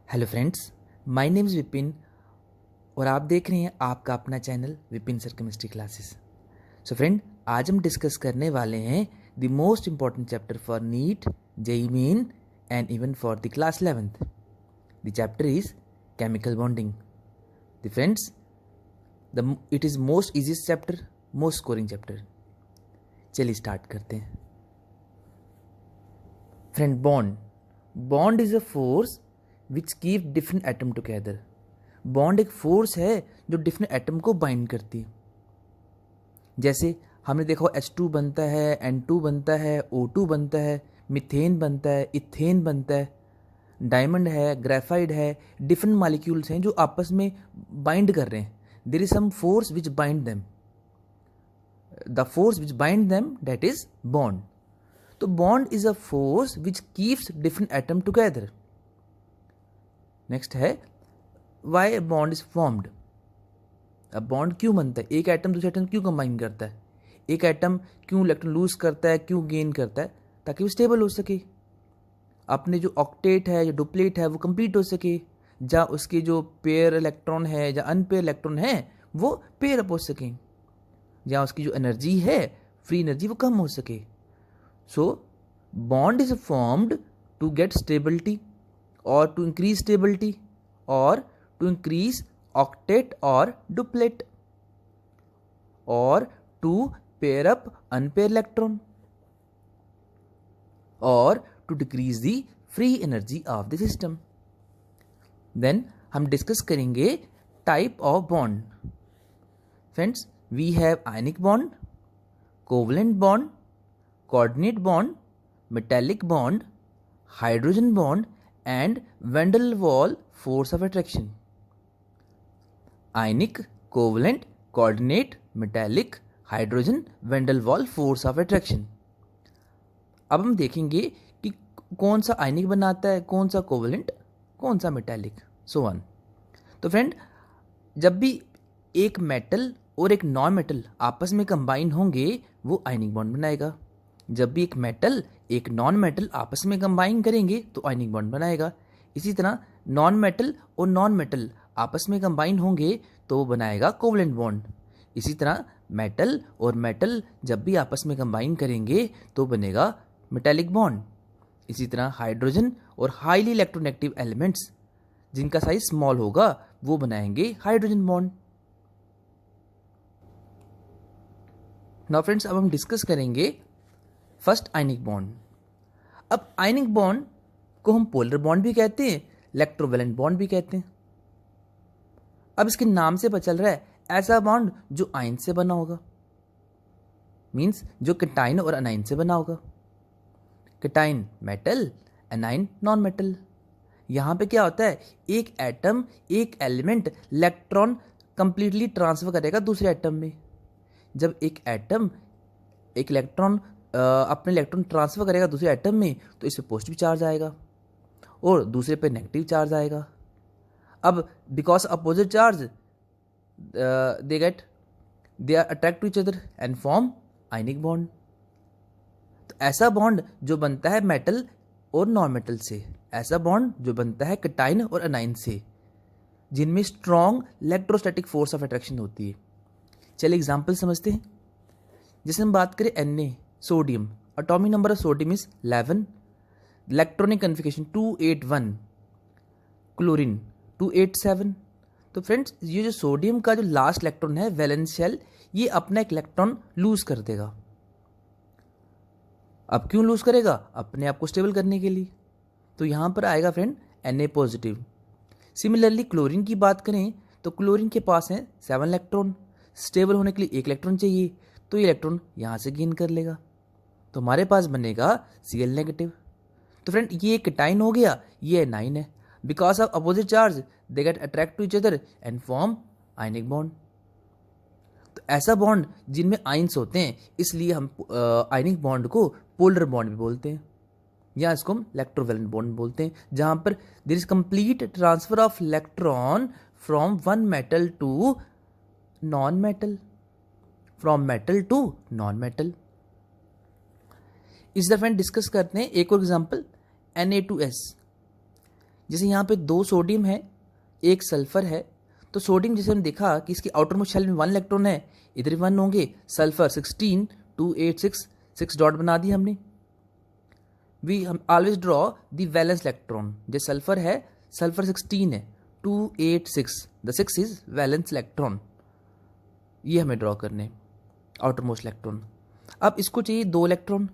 Hello friends, my name is Vipin और आप देख रहे हैं आपका अपना channel Vipin sir chemistry classes. So friend, आज हम डिस्कस करने वाले हैं the most important chapter for NEET, JEE Main and even for the class 11th। The chapter is chemical bonding. The friends, it is most easiest chapter, most scoring chapter. चलिए start करते हैं। Friend, bond is a force which keep different atom together. Bond एक force है जो different atom को bind करती है। जैसे हमने देखा H2 बनता है, N2 बनता है, O2 बनता है, मीथेन बनता है, इथेन बनता है, डायमंड है, ग्रेफाइट है, डिफरेंट मॉलिक्यूल्स हैं जो आपस में बाइंड कर रहे हैं। There is some force which bind them, the force which bind them that is bond. तो bond is a force which keeps different atom together. Next है वाई बॉन्ड इज फॉर्म्ड। अब बॉन्ड क्यों बनता है? एक एटम दूसरे atom क्यों combine करता है? एक एटम क्यों इलेक्ट्रॉन लूज करता है, क्यों गेन करता है? ताकि वो स्टेबल हो सके, अपने जो ऑक्टेट है, जो डुप्लेट है वो कंप्लीट हो सके, जहाँ उसके जो पेयर इलेक्ट्रॉन है या अनपेयर इलेक्ट्रॉन है वो पेयर अप हो सके, जहाँ उसकी जो एनर्जी है, फ्री एनर्जी, वो कम हो सके। So bond is formed to get stability or to increase stability or to increase octet or duplet or to pair up unpaired electron or to decrease the free energy of the system. Then हम discuss करेंगे type of bond. Friends, we have ionic bond, covalent bond, coordinate bond, metallic bond, hydrogen bond and van der Waals force of attraction. Ionic, covalent, coordinate, metallic, hydrogen, van der Waals force of attraction. अब हम देखेंगे कि कौन सा आयनिक बनाता है, कौन सा कोवलेंट, कौन सा मेटालिक, सो ऑन। तो फ्रेंड, जब भी एक मेटल और एक नॉन मेटल आपस में कंबाइन होंगे वो आयनिक बॉन्ड बनाएगा। जब भी एक मेटल एक नॉन मेटल आपस में कंबाइन करेंगे तो आयनिक बॉन्ड बनाएगा। इसी तरह नॉन मेटल और नॉन मेटल आपस में कंबाइन होंगे तो वो बनाएगा कोवलेंट बॉन्ड। इसी तरह मेटल और मेटल जब भी आपस में कंबाइन करेंगे तो बनेगा मेटालिक बॉन्ड। इसी तरह हाइड्रोजन और हाईली इलेक्ट्रोनेगेटिव एलिमेंट्स जिनका साइज स्मॉल होगा वो बनाएंगे हाइड्रोजन बॉन्ड। नाउ फ्रेंड्स, अब हम डिस्कस करेंगे फर्स्ट आयनिक बॉन्ड। अब आयनिक बॉन्ड को हम पोलर बॉन्ड भी कहते हैं, इलेक्ट्रोवैलेंट बॉन्ड भी कहते हैं। अब इसके नाम से पता चल रहा है ऐसा बॉन्ड जो आयन से बना होगा, मींस जो कैटाइन और अनाइन से बना होगा। Cation metal, anion non metal. यहां पे क्या होता है, एक एटम, एक एलिमेंट इलेक्ट्रॉन कंप्लीटली ट्रांसफर करेगा दूसरे एटम में। जब एक एटम एक इलेक्ट्रॉन अपने इलेक्ट्रॉन ट्रांसफर करेगा दूसरे एटम में तो इस पे पॉजिटिव चार्ज आएगा और दूसरे पे नेगेटिव चार्ज आएगा। अब because opposite charge they are attract to each other and form ionic bond. तो ऐसा बॉन्ड जो बनता है मेटल और नॉन मेटल से, ऐसा बॉन्ड जो बनता है कैटाइन और अनाइन से, जिनमें strong electrostatic force of attraction होती है। चलिए एग्जाम्पल समझते हैं। जैसे हम बात करें Na, sodium, atomic number of sodium is 11, electronic configuration 281, chlorine 287। तो फ्रेंड्स, ये जो सोडियम का जो लास्ट इलेक्ट्रॉन है वैलेंस शेल, ये अपना एक इलेक्ट्रॉन लूज कर देगा। अब क्यों लूज करेगा? अपने आप को स्टेबल करने के लिए। तो यहां पर आएगा friend Na positive. Similarly chlorine की बात करें तो क्लोरीन के पास है 7 इलेक्ट्रॉन। स्टेबल होने के लिए एक इलेक्ट्रॉन चाहिए, तो ये इलेक्ट्रॉन यहां से गेन कर लेगा, तो हमारे पास बनेगा Cl नेगेटिव। तो फ्रेंड, ये कैटाइन हो गया, ये अनाइन है। Because of opposite charge they get attract to each other and form ionic bond. तो ऐसा बॉन्ड जिनमें आयंस होते हैं, इसलिए हम आयनिक बॉन्ड को पोलर बॉन्ड भी बोलते हैं, या इसको हम इलेक्ट्रोवैलेंट बॉन्ड बोलते हैं, जहां पर there is complete transfer of electron from one metal to non metal, from metal to non metal. इस दफे डिस्कस करते हैं एक और एग्जांपल Na2S। जैसे यहाँ पे 2 सोडियम है, 1 सल्फर है, तो सोडियम जैसे हमने देखा कि इसकी आउटर मोस्ट शेल में 1 इलेक्ट्रॉन है, इधर 1 होंगे, सल्फर 16 2 8 6 डॉट बना दी हमने। हम always draw the valence electron, जो सल्फर है, सल्फर 16 है, 2 8 6, द 6 इज वैलेंस इलेक्ट्रॉन, ये हमें ड्रॉ करने आउटर मोस्ट इलेक्ट्रॉन। अब इसको चाहिए 2 इलेक्ट्रॉन,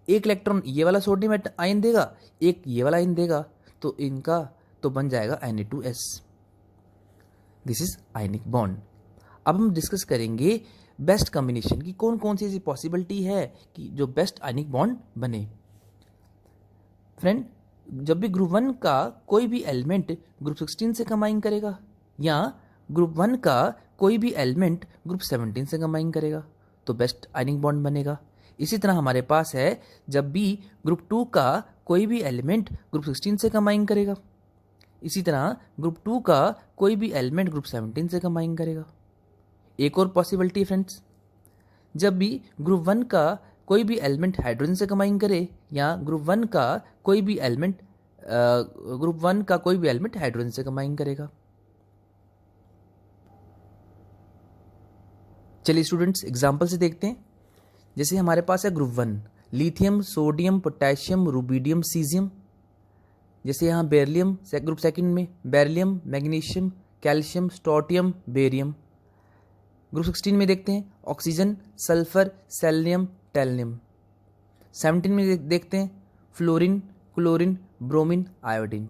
1 इलेक्ट्रॉन ये वाला सोडियम आयन देगा, 1 ये वाला आयन देगा, तो इनका तो बन जाएगा Na2S। This is ionic bond. अब हम डिस्कस करेंगे बेस्ट कॉम्बिनेशन की कौन कौन सी ऐसी पॉसिबिलिटी है कि जो बेस्ट आयनिक बॉन्ड बने। फ्रेंड, जब भी ग्रुप 1 का कोई भी एलिमेंट ग्रुप 16 से कंबाइन करेगा या ग्रुप 1 का कोई भी एलिमेंट ग्रुप 17 से कंबाइन करेगा तो बेस्ट आयनिक बॉन्ड बनेगा। इसी तरह हमारे पास है जब भी ग्रुप 2 का कोई भी एलिमेंट ग्रुप 16 से कंबाइन करेगा, इसी तरह ग्रुप 2 का कोई भी एलिमेंट ग्रुप 17 से कंबाइन करेगा। एक और पॉसिबिलिटी फ्रेंड्स, जब भी ग्रुप 1 का कोई भी एलिमेंट हाइड्रोजन से कंबाइन करे या ग्रुप 1 का कोई भी एलिमेंट हाइड्रोजन से कंबाइन करेगा। चलिए स्टूडेंट्स एग्जांपल से देखते हैं। जैसे हमारे पास है group 1, lithium, sodium, potassium, rubidium, caesium. जैसे यहाँ बेरिलियम ग्रुप 2 में beryllium, magnesium, calcium, strontium, barium. Group 16 में देखते हैं ऑक्सीजन, सल्फर, सेलेनियम, टैलियम। 17 में देखते हैं फ्लोरीन, क्लोरीन, ब्रोमीन, आयोडीन।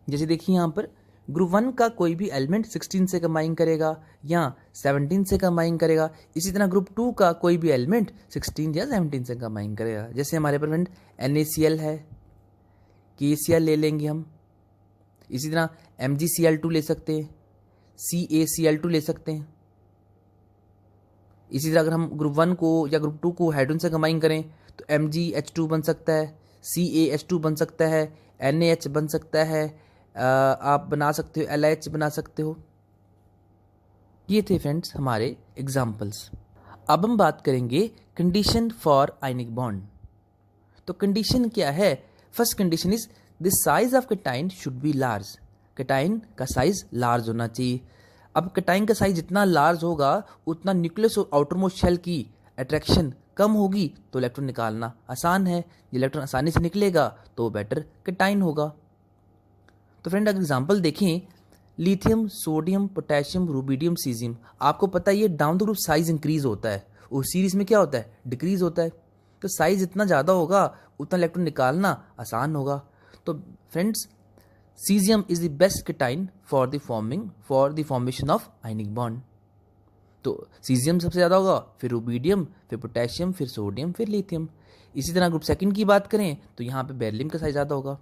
जैसे देखिए यहाँ पर ग्रुप 1 का कोई भी एलिमेंट 16 से कंबाइन करेगा या 17 से कंबाइन करेगा, इसी तरह ग्रुप 2 का कोई भी एलिमेंट 16 या 17 से कंबाइन करेगा। जैसे हमारे पर फ्रेंड NaCl है, KCl ले लेंगे हम, इसी तरह MgCl2 ले सकते हैं, CaCl2 ले सकते हैं। इसी तरह अगर हम ग्रुप 1 को या ग्रुप 2 को हाइड्रोजन से कंबाइन करें तो MgH2 बन सकता है, CaH2 बन सकता है, NaH बन सकता है, आप बना सकते हो LH बना सकते हो। ये थे फ्रेंड्स हमारे एग्जाम्पल्स। अब हम बात करेंगे कंडीशन फॉर आयनिक बॉन्ड। तो कंडीशन क्या है? First condition is the size of cation should be large. Cation का साइज लार्ज होना चाहिए। अब कैटाइन का साइज जितना लार्ज होगा उतना न्यूक्लियस और आउटरमोस्ट शेल की अट्रैक्शन कम होगी, तो इलेक्ट्रॉन निकालना आसान है। इलेक्ट्रॉन आसानी से निकलेगा तो बेटर कैटाइन होगा। तो फ्रेंड अगर एग्जाम्पल देखें, lithium, sodium, potassium, rubidium, caesium, आपको पता है ये down the group size increase होता है और सीरीज में क्या होता है? डिक्रीज होता है। तो साइज जितना ज़्यादा होगा उतना इलेक्ट्रॉन निकालना आसान होगा। तो friends caesium is the best cation for the formation of ionic bond. तो सीजियम सबसे ज़्यादा होगा, फिर रुबिडियम, फिर पोटेशियम, फिर सोडियम, फिर लिथियम। इसी तरह ग्रुप 2 की बात करें तो यहाँ पे बेरिलियम का साइज ज़्यादा होगा।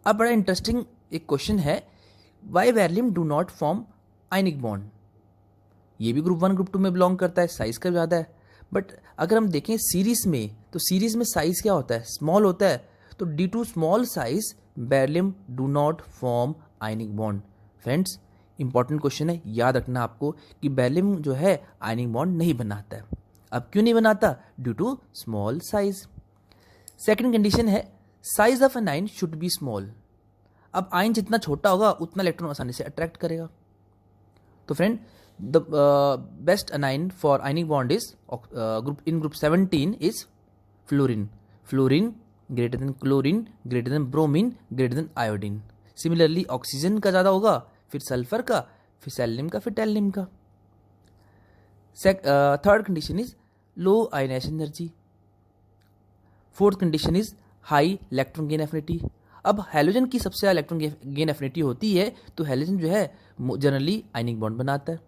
अब बड़ा इंटरेस्टिंग एक क्वेश्चन है, why beryllium do not form ionic bond. ये भी ग्रुप 1 ग्रुप 2 में बिलोंग करता है, साइज का ज़्यादा है। बट अगर हम देखें सीरीज में, तो सीरीज में साइज क्या होता है? स्मॉल होता है। तो due to small size beryllium do not form ionic bond. Friends important question है, याद रखना आपको कि बेरिलियम जो है आयनिक बॉन्ड नहीं बनाता है। अब क्यों नहीं बनाता? Due to small size. Second condition है size of an ion should be small. अब आयन जितना छोटा होगा उतना इलेक्ट्रॉन आसानी से अट्रैक्ट करेगा। तो friend the best anion for ionic bond is group 17 is fluorine. Fluorine greater than chlorine, greater than bromine, greater than iodine. Similarly oxygen का ज़्यादा होगा, फिर सल्फर का, फिर सेलेनियम का, फिर टैलियम का। Third condition is low ionization energy. Fourth condition is high electron gain affinity. अब हैलोजन की सबसे ज़्यादा इलेक्ट्रॉन गेन एफिनिटी होती है, तो हैलोजन जो है जनरली आयनिक बॉन्ड बनाता है।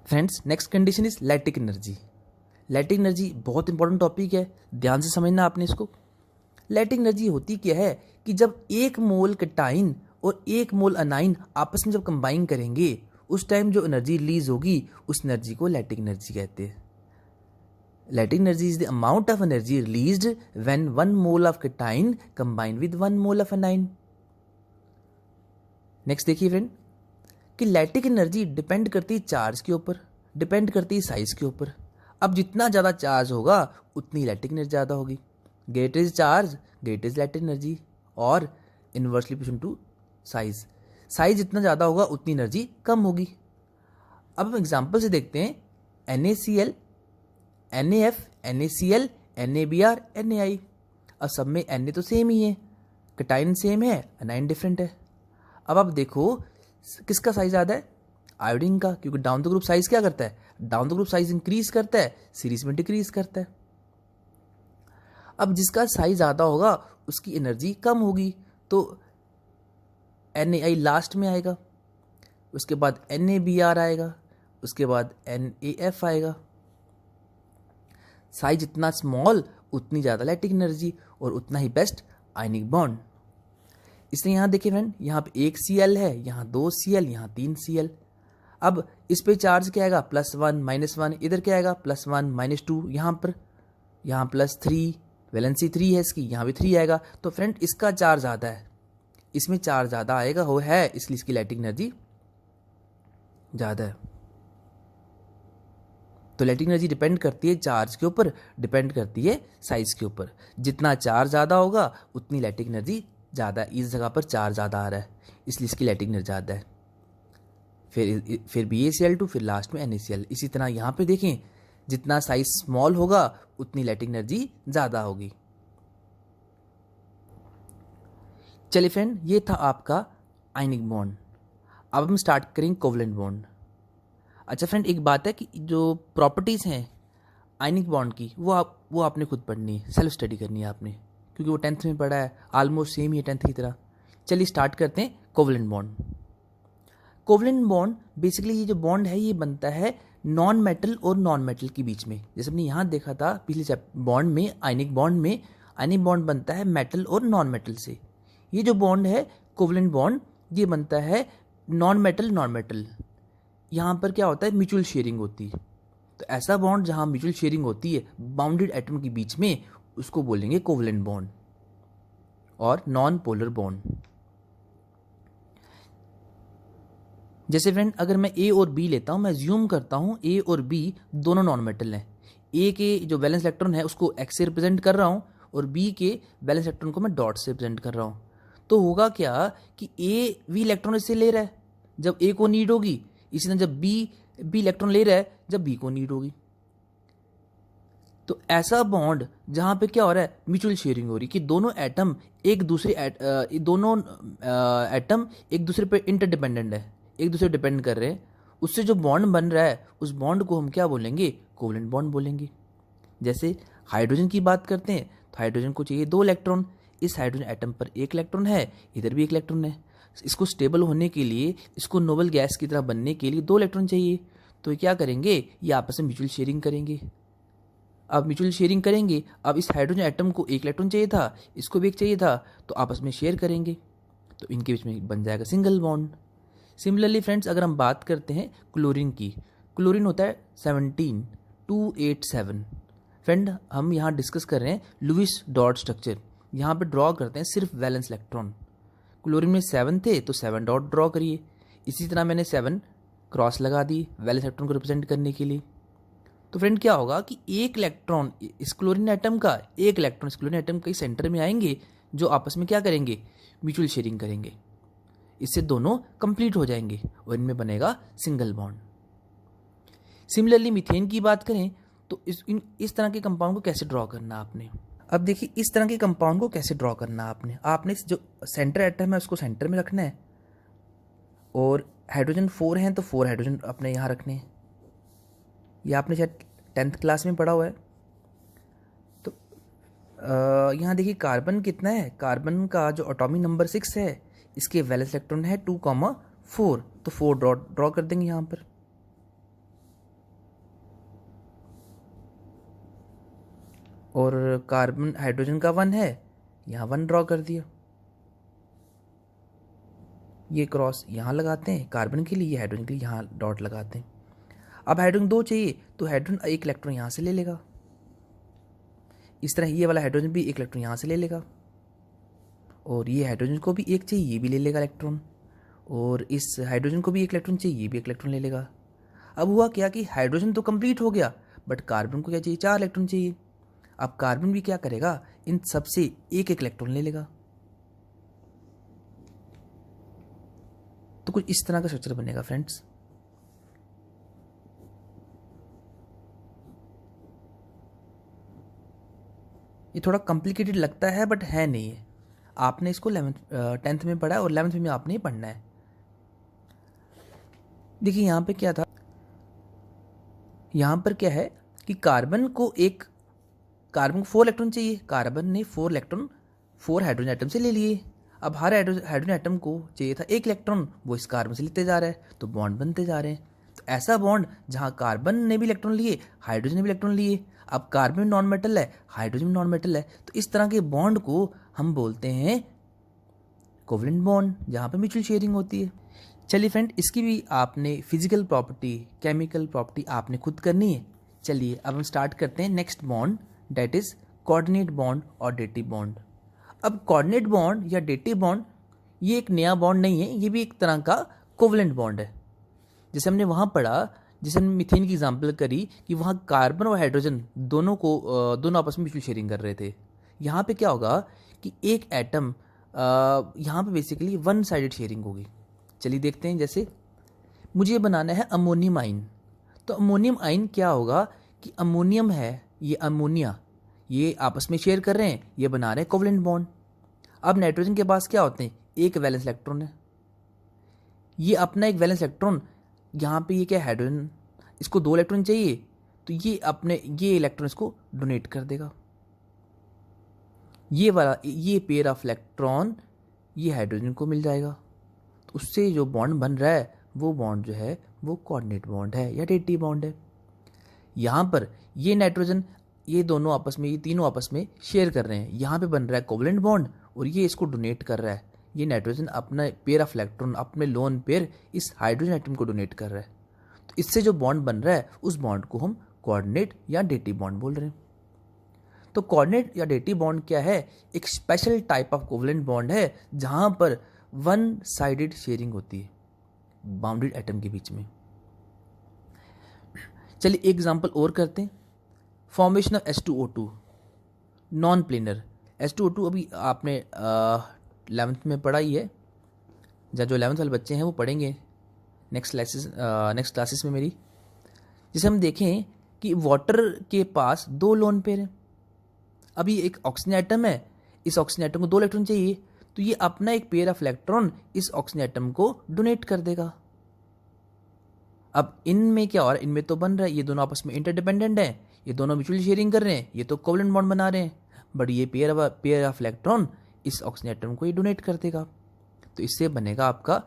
Friends next condition is lattice energy. Lattice energy बहुत इंपॉर्टेंट टॉपिक है, ध्यान से समझना आपने इसको। लैटिक एनर्जी होती क्या है कि जब 1 मोल कैटाइन और 1 मोल अनाइन आपस में जब कंबाइन करेंगे उस टाइम जो एनर्जी रिलीज होगी उस एनर्जी को लैटिक एनर्जी कहते हैं। Lactic energy is the amount of energy released when 1 mole of cation combined with 1 mole of anion. Next देखिए फ्रेंड कि लैटिक एनर्जी डिपेंड करती है चार्ज के ऊपर, डिपेंड करती है साइज के ऊपर। अब जितना ज़्यादा चार्ज होगा उतनी लैटिक एनर्जी ज़्यादा होगी। Greater is charge greater is lattice energy, और inversely proportional to size, size जितना ज़्यादा होगा उतनी एनर्जी कम होगी। अब हम एग्जाम्पल से देखते हैं NaCl, NaF, NaCl, NaBr, NaI। अब सब में Na तो सेम ही है, कटाइन सेम है, अनाइन डिफरेंट है। अब आप देखो किसका साइज ज़्यादा है, आयोडीन का, क्योंकि डाउन द ग्रुप साइज क्या करता है, down the group size increase करता है, सीरीज में डिक्रीज करता है। अब जिसका साइज ज़्यादा होगा उसकी एनर्जी कम होगी, तो NaI लास्ट में आएगा, उसके बाद NaBr आएगा, उसके बाद NaF आएगा। साइज जितना स्मॉल उतनी ज़्यादा लैटिक एनर्जी और उतना ही बेस्ट आयनिक बॉन्ड। इसलिए यहाँ देखिए फ्रेंड, यहाँ पे एक Cl है, यहाँ 2 Cl, यहाँ 3 Cl। अब इस पे चार्ज क्या आएगा, +1 -1, इधर क्या आएगा +1 -2, यहाँ पर, यहाँ +3, वैलेंसी 3 है इसकी, यहाँ भी 3 आएगा। तो फ्रेंड इसका चार्ज ज़्यादा है, इसमें चार्ज ज़्यादा आएगा हो है, इसलिए इसकी लैटिक एनर्जी ज़्यादा है। तो लैटिक एनर्जी डिपेंड करती है चार्ज के ऊपर, डिपेंड करती है साइज के ऊपर। जितना चार्ज ज़्यादा होगा उतनी लैटिक एनर्जी ज़्यादा, इस जगह पर चार्ज ज़्यादा आ रहा है इसलिए इसकी लैटिक एनर्जी ज़्यादा है। फिर BaCl2, फिर लास्ट में NaCl। इसी तरह यहाँ पे देखें, जितना साइज स्मॉल होगा उतनी लैटिक एनर्जी ज़्यादा होगी। चलिए फ्रेंड, ये था आपका आयनिक बॉन्ड। अब हम स्टार्ट करेंगे कोवलेंट बॉन्ड। अच्छा फ्रेंड, एक बात है कि जो प्रॉपर्टीज़ हैं आयनिक बॉन्ड की वो आपने खुद पढ़नी है, सेल्फ स्टडी करनी है आपने, क्योंकि वो 10th में पढ़ा है, ऑलमोस्ट सेम ही है 10th की तरह। चलिए स्टार्ट करते हैं covalent bond. Covalent bond basically ये जो बॉन्ड है ये बनता है नॉन मेटल और नॉन मेटल के बीच में। जैसे हमने यहाँ देखा था पिछले बॉन्ड में, आयनिक बॉन्ड बनता है मेटल और नॉन मेटल से। ये जो बॉन्ड है कोवलेंट बॉन्ड, ये बनता है नॉन मेटल। यहाँ पर क्या होता है, म्यूचुअल शेयरिंग होती है। तो ऐसा बॉन्ड जहाँ म्यूचुअल शेयरिंग होती है बाउंडेड एटम के बीच में, उसको बोलेंगे कोवलेंट बॉन्ड और नॉन पोलर बॉन्ड। जैसे फ्रेंड, अगर मैं A और B लेता हूँ, मैं ज्यूम करता हूँ A और B दोनों नॉन मेटल हैं। A के जो वैलेंस इलेक्ट्रॉन है उसको X से रिप्रेजेंट कर रहा हूँ और B के वैलेंस इलेक्ट्रॉन को मैं डॉट से रिप्रेजेंट कर रहा हूँ। तो होगा क्या कि A V इलेक्ट्रॉन इससे ले रहा है जब A को नीड होगी, इसी तरह जब B इलेक्ट्रॉन ले रहा है जब B को नीड होगी। तो ऐसा बॉन्ड जहाँ पे क्या हो रहा है, म्यूचुअल शेयरिंग हो रही, कि दोनों एटम एक दूसरे पे इंटरडिपेंडेंट है, एक दूसरे डिपेंड कर रहे हैं, उससे जो बॉन्ड बन रहा है उस बॉन्ड को हम क्या बोलेंगे, कोवलेंट बॉन्ड बोलेंगे। जैसे हाइड्रोजन की बात करते हैं तो हाइड्रोजन को चाहिए 2 इलेक्ट्रॉन, इस हाइड्रोजन एटम पर 1 इलेक्ट्रॉन है, इधर भी 1 इलेक्ट्रॉन है। इसको स्टेबल होने के लिए, इसको नोबल गैस की तरह बनने के लिए 2 इलेक्ट्रॉन चाहिए। तो ये क्या करेंगे, ये आपस में म्यूचुअल शेयरिंग करेंगे। अब म्यूचुअल शेयरिंग करेंगे, अब इस हाइड्रोजन एटम को 1 इलेक्ट्रॉन चाहिए था, इसको भी 1 चाहिए था, तो आपस में शेयर करेंगे, तो इनके बीच में बन जाएगा सिंगल बॉन्ड। सिमिलरली फ्रेंड्स, अगर हम बात करते हैं क्लोरीन की, क्लोरीन होता है 17287। फ्रेंड, हम यहाँ डिस्कस कर रहे हैं लुईस डॉट स्ट्रक्चर। यहाँ पे ड्रॉ करते हैं सिर्फ वैलेंस इलेक्ट्रॉन। क्लोरीन में 7 थे तो 7 डॉट ड्रॉ करिए। इसी तरह मैंने 7 क्रॉस लगा दी वैलेंस इलेक्ट्रॉन को रिप्रेजेंट करने के लिए। तो फ्रेंड क्या होगा कि 1 इलेक्ट्रॉन इस क्लोरीन एटम का, 1 इलेक्ट्रॉन इस क्लोरीन एटम के सेंटर में आएंगे, जो आपस में क्या करेंगे, म्यूचुअल शेयरिंग करेंगे। इससे दोनों कंप्लीट हो जाएंगे और इनमें बनेगा सिंगल बॉन्ड। सिमिलरली मीथेन की बात करें तो इस तरह के कंपाउंड को कैसे ड्रॉ करना आपने। अब देखिए, इस तरह के कंपाउंड को कैसे ड्रॉ करना आपने जो सेंटर एटम है उसको सेंटर में रखना है, और हाइड्रोजन 4 हैं तो 4 हाइड्रोजन अपने यहाँ रखने हैं। ये आपने शायद 10th क्लास में पढ़ा हुआ है। तो यहाँ देखिए कार्बन कितना है, कार्बन का जो एटॉमिक नंबर 6 है, इसके वैलेंस इलेक्ट्रॉन है 2,4, तो 4 ड्रॉ कर देंगे यहाँ पर। और कार्बन हाइड्रोजन का 1 है, यहाँ 1 ड्रॉ कर दिया। ये क्रॉस यहाँ लगाते हैं कार्बन के लिए, ये हाइड्रोजन के लिए यहाँ डॉट लगाते हैं। अब हाइड्रोजन 2 चाहिए तो हाइड्रोजन 1 इलेक्ट्रॉन यहाँ से ले लेगा। इस तरह ये वाला हाइड्रोजन भी 1 इलेक्ट्रॉन यहाँ से ले लेगा, और ये हाइड्रोजन को भी 1 चाहिए, ये भी ले लेगा इलेक्ट्रॉन, और इस हाइड्रोजन को भी 1 इलेक्ट्रॉन चाहिए, ये भी 1 इलेक्ट्रॉन ले लेगा। अब हुआ क्या कि हाइड्रोजन तो कंप्लीट हो गया, बट कार्बन को क्या चाहिए, 4 इलेक्ट्रॉन चाहिए। अब कार्बन भी क्या करेगा, इन सब से एक एक इलेक्ट्रॉन ले लेगा। तो कुछ इस तरह का स्ट्रक्चर बनेगा फ्रेंड्स। ये थोड़ा कॉम्प्लिकेटेड लगता है बट है नहीं है। आपने इसको 10th में पढ़ा है और 11th में आपने ही पढ़ना है। देखिए यहाँ पे क्या था, यहाँ पर क्या है कि कार्बन को 4 इलेक्ट्रॉन चाहिए। कार्बन ने 4 इलेक्ट्रॉन 4 हाइड्रोजन एटम से ले लिए। अब हर हाइड्रोजन एटम को चाहिए था 1 इलेक्ट्रॉन, वो इस कार्बन से लेते जा रहा है, तो बॉन्ड बनते जा रहे हैं। तो ऐसा बॉन्ड जहाँ कार्बन ने भी इलेक्ट्रॉन लिए, हाइड्रोजन ने भी इलेक्ट्रॉन लिए, अब कार्बन नॉन मेटल है, हाइड्रोजन नॉन मेटल है, तो इस तरह के बॉन्ड को हम बोलते हैं कोवलेंट बॉन्ड, जहाँ पे म्यूचुअल शेयरिंग होती है। चलिए फ्रेंड, इसकी भी आपने फिजिकल प्रॉपर्टी, केमिकल प्रॉपर्टी आपने खुद करनी है। चलिए अब हम स्टार्ट करते हैं next bond, that is coordinate bond और डेटिव बॉन्ड। अब कोऑर्डिनेट बॉन्ड या डेटिव बॉन्ड ये एक नया बॉन्ड नहीं है, ये भी एक तरह का कोवलेंट बॉन्ड है। जैसे हमने वहाँ पढ़ा, जैसे हमने मीथेन की एग्जांपल करी कि वहाँ कार्बन और हाइड्रोजन दोनों आपस में म्यूचुअल शेयरिंग कर रहे थे। यहाँ पे क्या होगा कि एक एटम यहाँ पे बेसिकली 1 साइडेड शेयरिंग होगी। चलिए देखते हैं। जैसे मुझे बनाना है अमोनियम आइन, तो अमोनियम आइन क्या होगा कि अमोनियम है, ये अमोनिया, ये आपस में शेयर कर रहे हैं, ये बना रहे हैं कोवलेंट बॉन्ड। अब नाइट्रोजन के पास क्या होते हैं, एक वैलेंस इलेक्ट्रॉन है, ये अपना एक वैलेंस इलेक्ट्रॉन, यहाँ पे ये क्या है हाइड्रोजन, इसको 2 इलेक्ट्रॉन चाहिए, तो ये इलेक्ट्रॉन इसको डोनेट कर देगा। ये पेयर ऑफ इलेक्ट्रॉन ये हाइड्रोजन को मिल जाएगा। तो उससे जो बॉन्ड बन रहा है वो बॉन्ड जो है वो कोऑर्डिनेट बॉन्ड है या डेटिव बॉन्ड है। यहाँ पर ये नाइट्रोजन, ये तीनों आपस में शेयर कर रहे हैं, यहाँ पे बन रहा है कोवलेंट बॉन्ड और ये इसको डोनेट कर रहा है। ये नाइट्रोजन अपना पेयर ऑफ इलेक्ट्रॉन, अपने लोन पेयर इस हाइड्रोजन एटम को डोनेट कर रहा है। तो इससे जो बॉन्ड बन रहा है उस बॉन्ड को हम कोऑर्डिनेट या डेटिव बॉन्ड बोल रहे हैं। तो कोऑर्डिनेट या डेटिव बॉन्ड क्या है, एक special type of covalent bond है जहां पर 1 साइडेड शेयरिंग होती है बाउंडेड एटम के बीच में। चलिए एक एग्जांपल और करते हैं। Formation of H2O2 non planar. H2O2 अभी आपने 11th में पढ़ा ही है, जो 11th वाले बच्चे हैं वो पढ़ेंगे नेक्स्ट क्लासेस में मेरी। जैसे हम देखें कि वाटर के पास 2 लोन पेयर हैं। अभी एक ऑक्सीजन एटम है, इस ऑक्सीजन एटम को 2 इलेक्ट्रॉन चाहिए, तो ये अपना एक पेयर ऑफ इलेक्ट्रॉन इस ऑक्सीजन एटम को डोनेट कर देगा। अब इनमें क्या हो रहा है, इनमें तो बन रहा है, ये दोनों आपस में इंटरडिपेंडेंट हैं, ये दोनों म्यूचुअल शेयरिंग कर रहे हैं, ये तो कोवलेंट बॉन्ड बना रहे हैं, बट ये पेयर ऑफ इलेक्ट्रॉन इस ऑक्सीजन एटम को ये डोनेट कर देगा। तो इससे बनेगा आपका,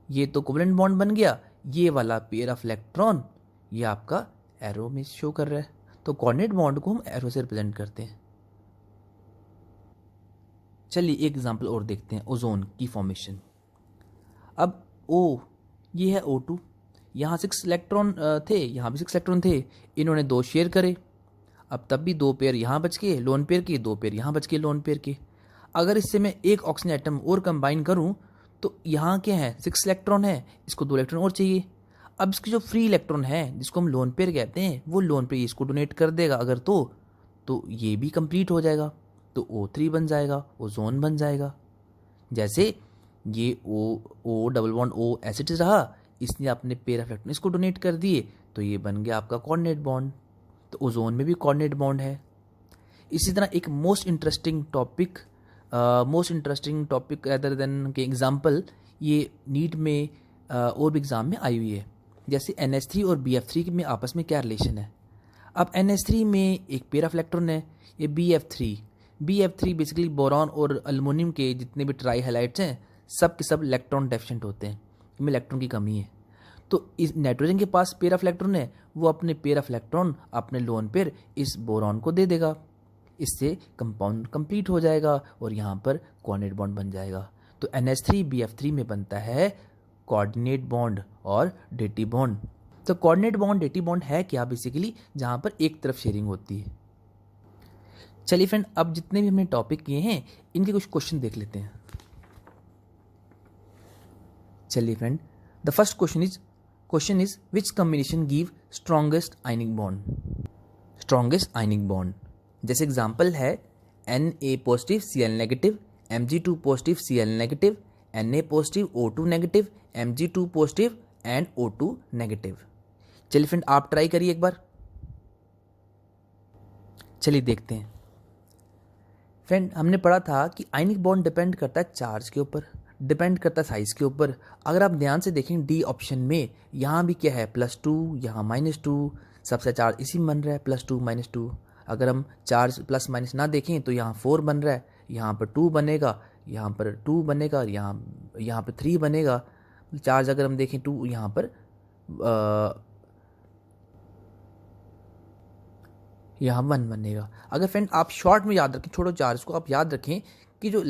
ये तो कोवलेंट बॉन्ड बन गया, ये वाला पेयर ऑफ इलेक्ट्रॉन ये आपका एरो में शो कर रहा है। तो कोऑर्डिनेट बॉन्ड को हम एरो से रिप्रेजेंट करते हैं। चलिए एक एग्जांपल और देखते हैं, ओजोन की फॉर्मेशन। अब O ये है O2, यहाँ 6 इलेक्ट्रॉन थे, यहाँ भी 6 इलेक्ट्रॉन थे, इन्होंने 2 शेयर करे। अब तब भी 2 पेयर यहाँ बच के लोन पेयर के, 2 पेयर यहाँ बच के लोन पेयर के। अगर इससे मैं एक ऑक्सीजन एटम और कंबाइन करूँ तो यहाँ क्या है, 6 इलेक्ट्रॉन है, इसको 2 इलेक्ट्रॉन और चाहिए। अब इसकी जो फ्री इलेक्ट्रॉन है जिसको हम लोन पेयर कहते हैं, वो लोन पेयर इसको डोनेट कर देगा अगर तो ये भी कंप्लीट हो जाएगा, तो O3 बन जाएगा, ओजोन बन जाएगा। जैसे ये O double bond O acid रहा, इसने अपने पेयर ऑफ इलेक्ट्रॉन इसको डोनेट कर दिए, तो ये बन गया आपका कोऑर्डिनेट बॉन्ड। तो ओजोन में भी कोऑर्डिनेट बॉन्ड है। इसी तरह एक most interesting topic other than के एग्जाम्पल ये नीट में और भी एग्जाम में आई हुई है। जैसे NH3 और BF3 में आपस में क्या रिलेशन है। अब NH3 में एक पेयर ऑफ इलेक्ट्रॉन है, ये BF3 बेसिकली बोरॉन और अल्युमिनियम के जितने भी ट्राई हैलाइड्स हैं सब के सब इलेक्ट्रॉन डेफिशिएंट होते हैं, इनमें इलेक्ट्रॉन की कमी है। तो इस नाइट्रोजन के पास पेयर ऑफ इलेक्ट्रॉन है, वो अपने पेयर ऑफ इलेक्ट्रॉन अपने लोन पेयर इस बोरॉन को दे देगा, इससे कंपाउंड कंप्लीट हो जाएगा और यहाँ पर कोऑर्डिनेट बॉन्ड बन जाएगा। तो NH3 BF3 में बनता है कोऑर्डिनेट बॉन्ड और डेटिव बॉन्ड। तो कोऑर्डिनेट बॉन्ड डेटिव बॉन्ड है क्या, बेसिकली जहाँ पर एक तरफ शेयरिंग होती है। चलिए फ्रेंड, अब जितने भी हमने टॉपिक किए हैं इनके कुछ क्वेश्चन देख लेते हैं। चलिए friend, the first question is which combination give strongest ionic bond. जैसे एग्जांपल है Na positive Cl negative, Mg2 positive Cl negative, Na positive O2 negative, Mg2 positive and O2 negative. चलिए फ्रेंड आप try करिए एक बार। चलिए देखते हैं। Friend हमने पढ़ा था कि आयनिक बॉन्ड डिपेंड करता है चार्ज के ऊपर, डिपेंड करता है साइज के ऊपर। अगर आप ध्यान से देखें डी ऑप्शन में यहाँ भी क्या है +2, यहाँ -2, सबसे चार्ज इसी में बन रहा है +2 -2। अगर हम चार्ज प्लस माइनस ना देखें तो यहाँ 4 बन रहा है, यहाँ पर 2 बनेगा, यहाँ पर 2 बनेगा, यहाँ पर 3 बनेगा। चार्ज अगर हम देखें 2 यहाँ पर यहाँ 1 बनेगा। अगर फ्रेंड आप शॉर्ट में याद रखें, छोड़ो चार्ज को, आप याद रखें कि जो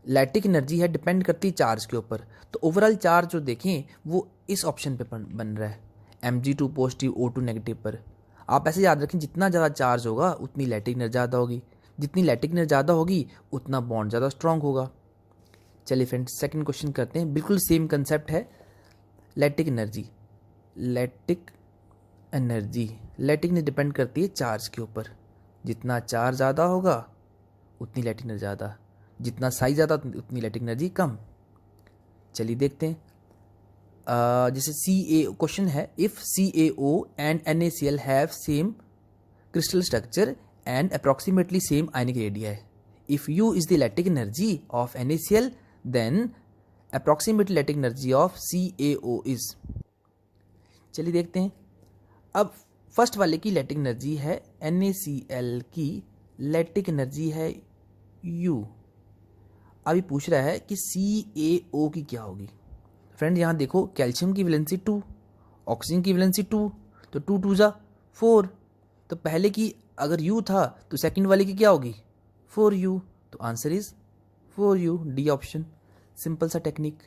लैटिक एनर्जी है डिपेंड करती है चार्ज के ऊपर। तो ओवरऑल चार्ज जो देखें वो इस ऑप्शन पे बन रहा है, Mg2 पॉजिटिव O2 नेगेटिव पर। आप ऐसे याद रखें जितना ज़्यादा चार्ज होगा उतनी लैटिक एनर्जी ज़्यादा होगी, जितनी लैटिक एनर्जी ज़्यादा होगी उतना बॉन्ड ज़्यादा स्ट्रांग होगा। चलिए फ्रेंड्स सेकंड क्वेश्चन करते हैं। बिल्कुल सेम कंसेप्ट है। लैटिक एनर्जी लैटिक डिपेंड करती है चार्ज के ऊपर। जितना चार्ज ज़्यादा होगा उतनी लैटिक एनर्जी ज़्यादा, जितना साइज ज़्यादा उतनी लैटिक एनर्जी कम। चलिए देखते हैं। जैसे क्वेश्चन है, if CaO and NaCl have same crystal structure and approximately same ionic radii, if U is the lattice energy of NaCl then approximate lattice energy of CaO is. चलिए देखते हैं। अब first वाले की लैटिक एनर्जी है NaCl की lattice energy है U। अभी पूछ रहा है कि CaO की क्या होगी। फ्रेंड यहाँ देखो कैल्शियम की वैलेंसी 2, ऑक्सीजन की वैलेंसी 2, तो 2 2 जा 4। तो पहले की अगर U था तो सेकंड वाले की क्या होगी 4U। तो answer is 4U, D option. Simple सा टेक्निक।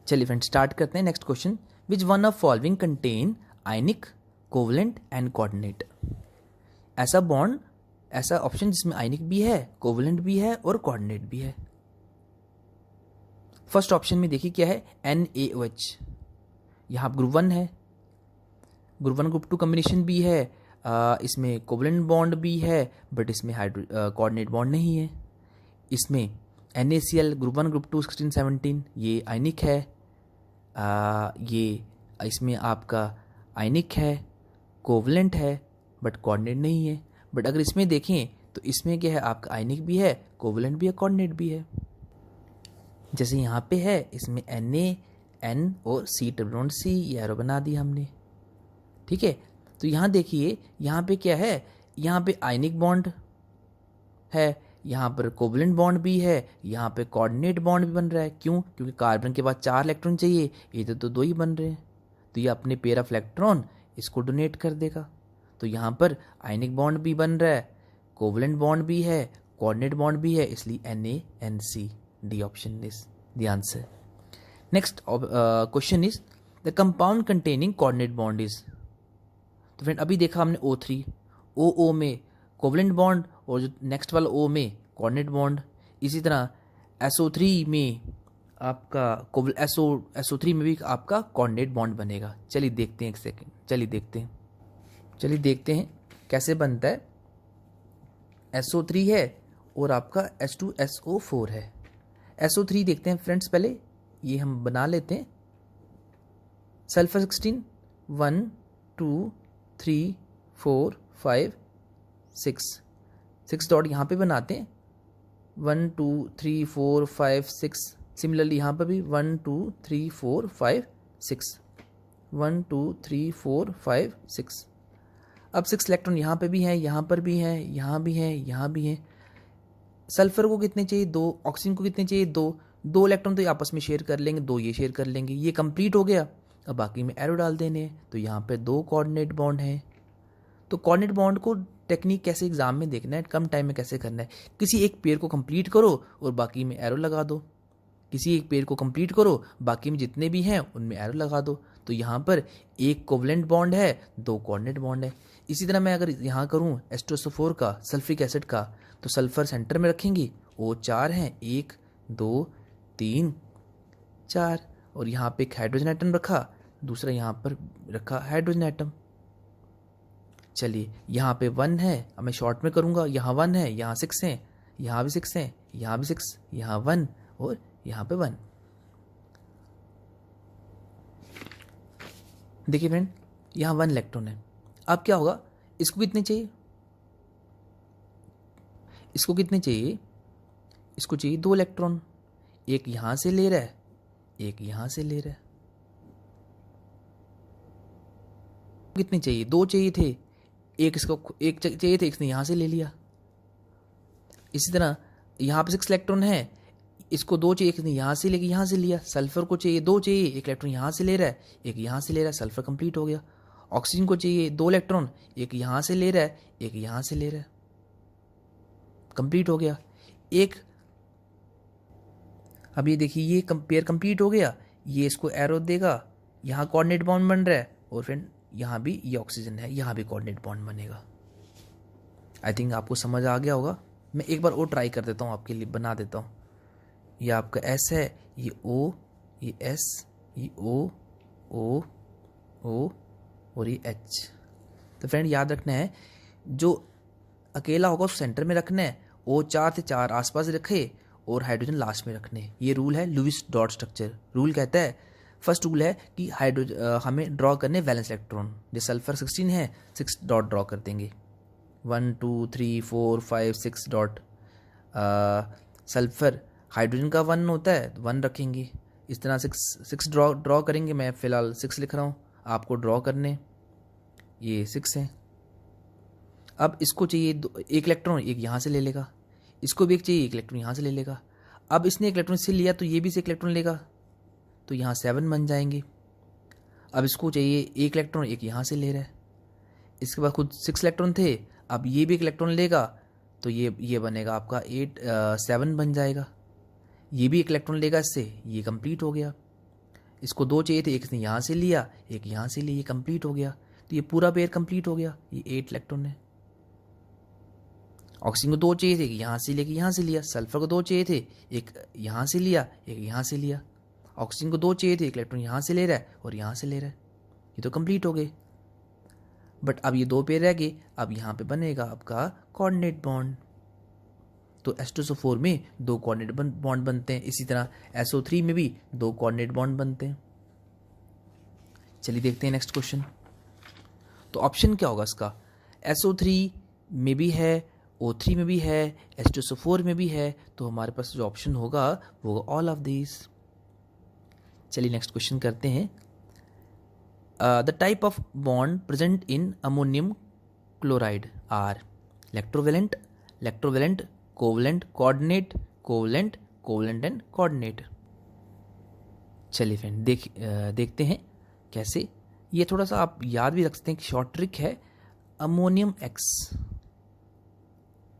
चलिए फ्रेंड स्टार्ट करते हैं next question. Which one of following contain ionic, covalent and coordinate. ऐसा ऑप्शन जिसमें आयनिक भी है, कोवलेंट भी है और कोऑर्डिनेट भी है। फर्स्ट ऑप्शन में देखिए क्या है, NaOH। यहाँ ग्रुप 1 है, ग्रुप 1 ग्रुप 2 कॉम्बिनेशन भी है, इसमें कोवलेंट बॉन्ड भी है बट इसमें कोऑर्डिनेट बॉन्ड नहीं है। इसमें NaCl ग्रुप 1 ग्रुप 2 16 17 ये आयनिक है, ये इसमें आपका आयनिक है, कोवलेंट है बट कोऑर्डिनेट नहीं है। बट अगर इसमें देखें तो इसमें क्या है, आपका आयनिक भी है, कोवलेंट भी है, कोऑर्डिनेट भी है। जैसे यहाँ पे है, इसमें Na, N और C ट्रिपल बॉन्ड C ये एरो बना दी हमने, ठीक है। तो यहाँ देखिए, यहाँ पे क्या है, यहाँ पे आयनिक बॉन्ड है, यहाँ पर कोवलेंट बॉन्ड भी है, यहाँ पे कोऑर्डिनेट बॉन्ड भी बन रहा है। क्यों? क्योंकि कार्बन के बाद 4 इलेक्ट्रॉन चाहिए, ये तो 2 ही बन रहे हैं। तो ये अपने पेयर ऑफ इलेक्ट्रॉन इसको डोनेट कर देगा। तो यहाँ पर आयनिक बॉन्ड भी बन रहा है, कोवलेंट बॉन्ड भी है, कोऑर्डिनेट बॉन्ड भी है, इसलिए NaNC, D option is the answer. Next question is the compound containing coordinate bond is. तो फ्रेंड अभी देखा हमने O3, OO में कोवलेंट बॉन्ड और जो नेक्स्ट वाला O में कोऑर्डिनेट बॉन्ड। इसी तरह SO3 में आपका SO3 में भी आपका कोऑर्डिनेट बॉन्ड बनेगा। चलिए देखते हैं, एक सेकेंड, चलिए देखते हैं कैसे बनता है। SO3 है और आपका H2SO4 है। SO3 देखते हैं फ्रेंड्स, पहले ये हम बना लेते हैं। सल्फर 16 1 2 3 4 5 6 डॉट यहाँ पे बनाते हैं, 1 2 3 4 5 6। सिमिलरली यहाँ पर भी 1 2 3 4 5 6, 1 2 3 4 5 6। अब 6 इलेक्ट्रॉन यहाँ पे भी हैं, यहाँ पर भी हैं, यहाँ भी हैं, यहाँ भी हैं। सल्फर को कितने चाहिए 2, ऑक्सीजन को कितने चाहिए 2 इलेक्ट्रॉन तो ये आपस में शेयर कर लेंगे, 2 ये शेयर कर लेंगे, ये कंप्लीट हो गया। अब बाकी में एरो डाल देने हैं। तो यहाँ पे 2 कोऑर्डिनेट बॉन्ड हैं। तो कोऑर्डिनेट बॉन्ड को टेक्निक कैसे एग्जाम में देखना है, कम टाइम में कैसे करना है, किसी एक पेयर को कंप्लीट करो और बाकी में एरो लगा दो, किसी एक पेयर को कंप्लीट करो, बाकी में जितने भी हैं उनमें एरो लगा दो। तो यहाँ पर एक कोवलेंट बॉन्ड है, 2 कोऑर्डिनेट बॉन्ड है। इसी तरह मैं अगर यहाँ करूँ H2SO4 का, सल्फ्रिक एसिड का, तो सल्फर सेंटर में रखेंगी, वो 4 हैं, 1 2 3 4, और यहाँ पे एक हाइड्रोजन एटम रखा, दूसरा यहाँ पर रखा हाइड्रोजन एटम। चलिए यहाँ पे 1 है, अब मैं शॉर्ट में करूँगा, यहाँ 1 है, यहाँ 6 है, यहाँ भी 6 है, यहाँ भी 6, यहाँ 1 और यहाँ पे 1। देखिए फ्रेंड, यहाँ 1 इलेक्ट्रॉन है। अब क्या होगा, इसको कितने चाहिए, इसको कितने चाहिए, इसको चाहिए 2 इलेक्ट्रॉन। एक यहाँ से ले रहा है, एक यहाँ से ले रहा है। कितने चाहिए, 2 चाहिए थे, एक इसको एक चाहिए थे, इसने यहाँ से ले लिया। इसी तरह यहाँ पे 6 इलेक्ट्रॉन है, इसको 2 चाहिए, इसने यहाँ से लेके यहाँ से लिया। सल्फर को चाहिए 2 चाहिए, एक इलेक्ट्रॉन यहाँ से ले रहा है, एक यहाँ से ले रहा है, सल्फर कंप्लीट हो गया। ऑक्सीजन को चाहिए 2 इलेक्ट्रॉन, एक यहाँ से ले रहा है, एक यहाँ से ले रहा है, कंप्लीट हो गया। एक अब ये देखिए, ये पेयर कंप्लीट हो गया, ये इसको एरो देगा, यहाँ कोऑर्डिनेट बॉन्ड बन रहा है, और फिर यहाँ भी ये ऑक्सीजन है, यहाँ भी कोऑर्डिनेट बॉन्ड बनेगा। आई थिंक आपको समझ आ गया होगा। मैं एक बार और ट्राई कर देता हूँ, आपके लिए बना देता हूँ। ये आपका S है, ये O, ये S, ये O और ये H। तो फ्रेंड याद रखना है, जो अकेला होगा उसको सेंटर में रखना है, O 4 से 4 आसपास रखे और हाइड्रोजन लास्ट में रखने। ये रूल है लुईस डॉट स्ट्रक्चर रूल। कहता है, फर्स्ट रूल है कि हाइड्रोजन हमें ड्रॉ करने वैलेंस इलेक्ट्रॉन। जैसे सल्फर 16 है, 6 डॉट ड्रॉ कर देंगे, 1 2 3 4 5 6 डॉट। सल्फर हाइड्रोजन का 1 होता है, 1 रखेंगे। इस तरह 6 ड्रॉ करेंगे। मैं फ़िलहाल 6 लिख रहा हूँ, आपको ड्रॉ करने, ये 6 है। अब इसको चाहिए 1 इलेक्ट्रॉन, एक यहाँ से ले लेगा। इसको भी एक चाहिए, 1 इलेक्ट्रॉन यहाँ से ले लेगा। अब इसने 1 इलेक्ट्रॉन से लिया तो ये भी से 1 इलेक्ट्रॉन लेगा, तो यहाँ 7 बन जाएंगे। अब इसको चाहिए 1 इलेक्ट्रॉन, एक यहाँ से ले रहा है। इसके बाद खुद 6 इलेक्ट्रॉन थे, अब ये भी 1 इलेक्ट्रॉन लेगा, तो ये बनेगा आपका 7 बन जाएगा। ये भी 1 इलेक्ट्रॉन लेगा इससे, ये कंप्लीट हो गया। इसको 2 चाहिए थे, एक इसने यहाँ से लिया, एक यहाँ से लिया, ये कंप्लीट हो गया। तो ये पूरा पेयर कंप्लीट हो गया, ये 8 इलेक्ट्रॉन है। ऑक्सीजन को 2 चाहिए थे, एक यहाँ से लेके यहाँ से लिया। सल्फर को 2 चाहिए थे, एक यहाँ से लिया, एक यहाँ से लिया। ऑक्सीजन को 2 चाहिए थे, 1 इलेक्ट्रॉन यहाँ से ले रहा है और यहाँ से ले रहा है। ये तो कंप्लीट हो गए। बट अब ये 2 पेयर रह गए। अब यहाँ पे बनेगा आपका कोऑर्डिनेट बॉन्ड। तो H2SO4 में 2 कोऑर्डिनेट बॉन्ड बनते हैं। इसी तरह SO3 में भी 2 कोऑर्डिनेट बॉन्ड बनते हैं। चलिए देखते हैं नेक्स्ट क्वेश्चन। तो ऑप्शन क्या होगा इसका, SO3 में भी है, O3 में भी है, H2SO4 में भी है। तो हमारे पास जो ऑप्शन होगा वो होगा ऑल ऑफ दिस। चलिए नेक्स्ट क्वेश्चन करते हैं। The type of bond present in ammonium chloride are electrovalent, electrovalent, covalent, coordinate, covalent, covalent and coordinate. चलिए फ्रेंड देखते हैं कैसे। ये थोड़ा सा आप याद भी रख सकते हैं कि शॉर्ट ट्रिक है। अमोनियम X,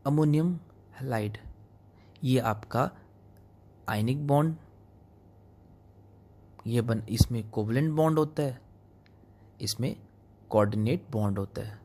अमोनियम हैलाइड, ये आपका आयनिक बॉन्ड, इसमें कोवलेंट बॉन्ड होता है, इसमें कोऑर्डिनेट बॉन्ड होता है।